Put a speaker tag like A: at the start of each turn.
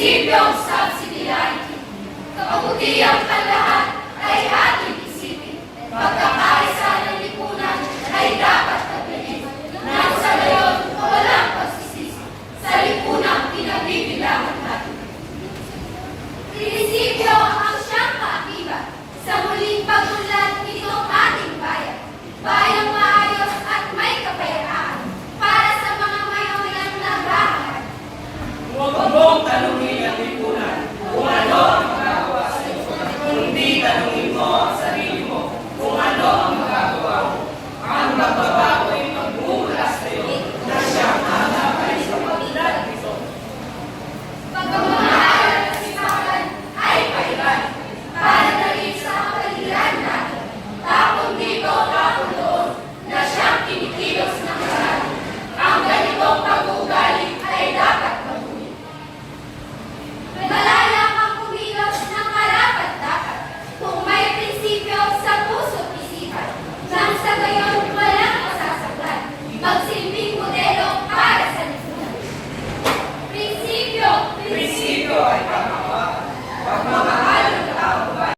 A: Prinsipyong subsidiarity. Kabutihang kanlahan ay ating isipin. Pagkakaisa ng lipunan ay dapat taglingin. Nang sa gayon, walang pagsisisi sa lipunang pinabibilangan natin. Prinsipyo ang siyang kaakibat sa muling pag-unlad nitong ating bayan. Bayang maayos at may kapayapaan para sa mga mayamayang naghahanap.
B: Huwag mong tanungin ang lipunan kung ano ang magagawa sa iyo. Kundi tanungin mo ang sarili mo kung ano ang magagawa mo. Ang magbabago ay magmumula sa iyo na siyang hanapay sa pagdad nito.
A: Pagmamahal at sipagan ay pailan para na rin sa kapaligiran natin. Tapon dito, tapon doon na siyang kinikilos ng marami. Ang ganitong pag-uugali ay dapat mabuhay. Malaya kang kumilos ng karapat-dapat kung may prinsipyo sa puso't isipan. Nang sa gayon walang masasaktan. Magsilbing modelo para sa lipunan. Prinsipyo,
B: Prinsipyo ay pagmamahal. Pagmamahal